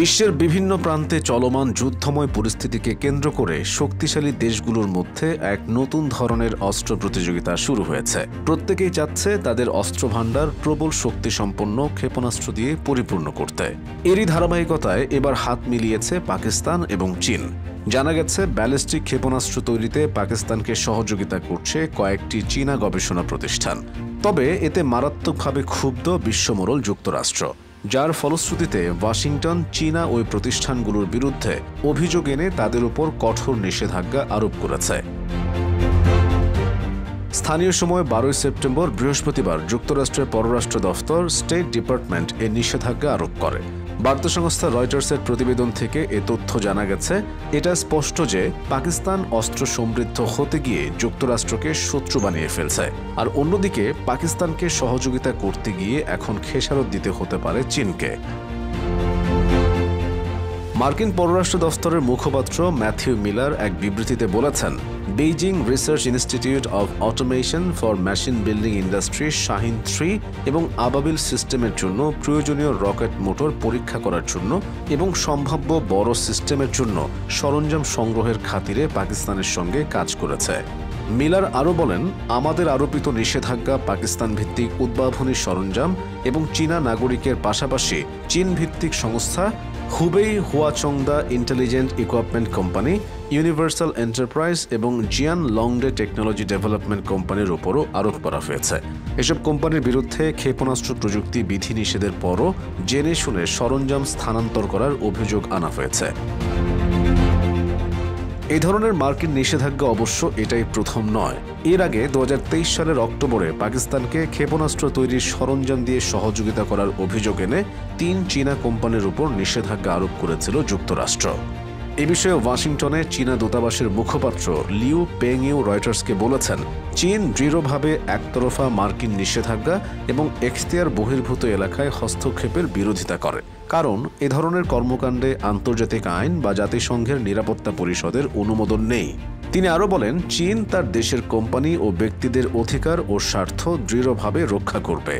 বিশ্বের বিভিন্ন প্রান্তে চলমান যুদ্ধময় পরিস্থিতিকে কেন্দ্র করে শক্তিশালী দেশগুলোর মধ্যে এক নতুন ধরনের অস্ত্র প্রতিযোগিতা শুরু হয়েছে। প্রত্যেকেই চাচ্ছে তাদের অস্ত্রভাণ্ডার প্রবল শক্তিসম্পন্ন ক্ষেপণাস্ত্র দিয়ে পরিপূর্ণ করতে। এরই ধারাবাহিকতায় এবার হাত মিলিয়েছে পাকিস্তান এবং চীন। জানা গেছে, ব্যালিস্টিক ক্ষেপণাস্ত্র তৈরিতে পাকিস্তানকে সহযোগিতা করছে কয়েকটি চীনা গবেষণা প্রতিষ্ঠান। তবে এতে মারাত্মকভাবে ক্ষুব্ধ বিশ্বমোড়ল যুক্তরাষ্ট্র, যার ফলশ্রুতিতে ওয়াশিংটন চীনা ওই প্রতিষ্ঠানগুলোর বিরুদ্ধে অভিযোগ এনে তাদের উপর কঠোর নিষেধাজ্ঞা আরোপ করেছে। স্থানীয় সময় 12 সেপ্টেম্বর বৃহস্পতিবার যুক্তরাষ্ট্রের পররাষ্ট্র দফতর স্টেট ডিপার্টমেন্ট এ নিষেধাজ্ঞা আরোপ করে। বার্তা সংস্থা রয়টার্সের প্রতিবেদন থেকে এ তথ্য জানা গেছে। এটা স্পষ্ট যে পাকিস্তান অস্ত্র সমৃদ্ধ হতে গিয়ে যুক্তরাষ্ট্রকে শত্রু বানিয়ে ফেলছে, আর অন্যদিকে পাকিস্তানকে সহযোগিতা করতে গিয়ে এখন খেসারত দিতে হতে পারে চীনকে। মার্কিন পররাষ্ট্র দফতরের মুখপাত্র ম্যাথিউ মিলার এক বিবৃতিতে বলেছেন, Beijing research institute of automation for machine building industry Shaheen 3 এবং আবাবিল সিস্টেমের জন্য প্রয়োজনীয় রকেট মোটর পরীক্ষা করার জন্য এবং সম্ভাব্য বড় সিস্টেমের জন্য সরঞ্জাম সংগ্রহের খাতিরে পাকিস্তানের সঙ্গে কাজ করেছে। মিলার আরও বলেন, আমাদের আরোপিত নিষেধাজ্ঞা পাকিস্তান ভিত্তিক উদ্ভাবনী সরঞ্জাম এবং চীনা নাগরিকের পাশাপাশি চীন ভিত্তিক সংস্থা Hubei Huachangda intelligent equipment company, universal enterprise এবং জিয়ান লংডে টেকনোলজি ডেভেলপমেন্ট কোম্পানির উপরও আরোপ করা হয়েছে। এসব কোম্পানির বিরুদ্ধে ক্ষেপণাস্ত্র প্রযুক্তি বিধিনিষেধের পরও জেনে শুনে সরঞ্জাম স্থানান্তর করার অভিযোগ আনা হয়েছে। এই ধরনের মার্কিন নিষেধাজ্ঞা অবশ্য এটাই প্রথম নয়। এর আগে 2023 সালের অক্টোবরে পাকিস্তানকে ক্ষেপণাস্ত্র তৈরির সরঞ্জাম দিয়ে সহযোগিতা করার অভিযোগ এনে 3 চীনা কোম্পানির উপর নিষেধাজ্ঞা আরোপ করেছিল যুক্তরাষ্ট্র। এ বিষয়ে ওয়াশিংটনে চীনা দূতাবাসের মুখপাত্র লিউ পেংইউ রয়টার্সকে বলেছেন, চীন দৃঢ়ভাবে একতরফা মার্কিন নিষেধাজ্ঞা এবং এখতিয়ার বহির্ভূত এলাকায় হস্তক্ষেপের বিরোধিতা করে, কারণ এ ধরনের কর্মকাণ্ডে আন্তর্জাতিক আইন বা জাতিসংঘের নিরাপত্তা পরিষদের অনুমোদন নেই। তিনি আরও বলেন, চীন তার দেশের কোম্পানি ও ব্যক্তিদের অধিকার ও স্বার্থ দৃঢ়ভাবে রক্ষা করবে।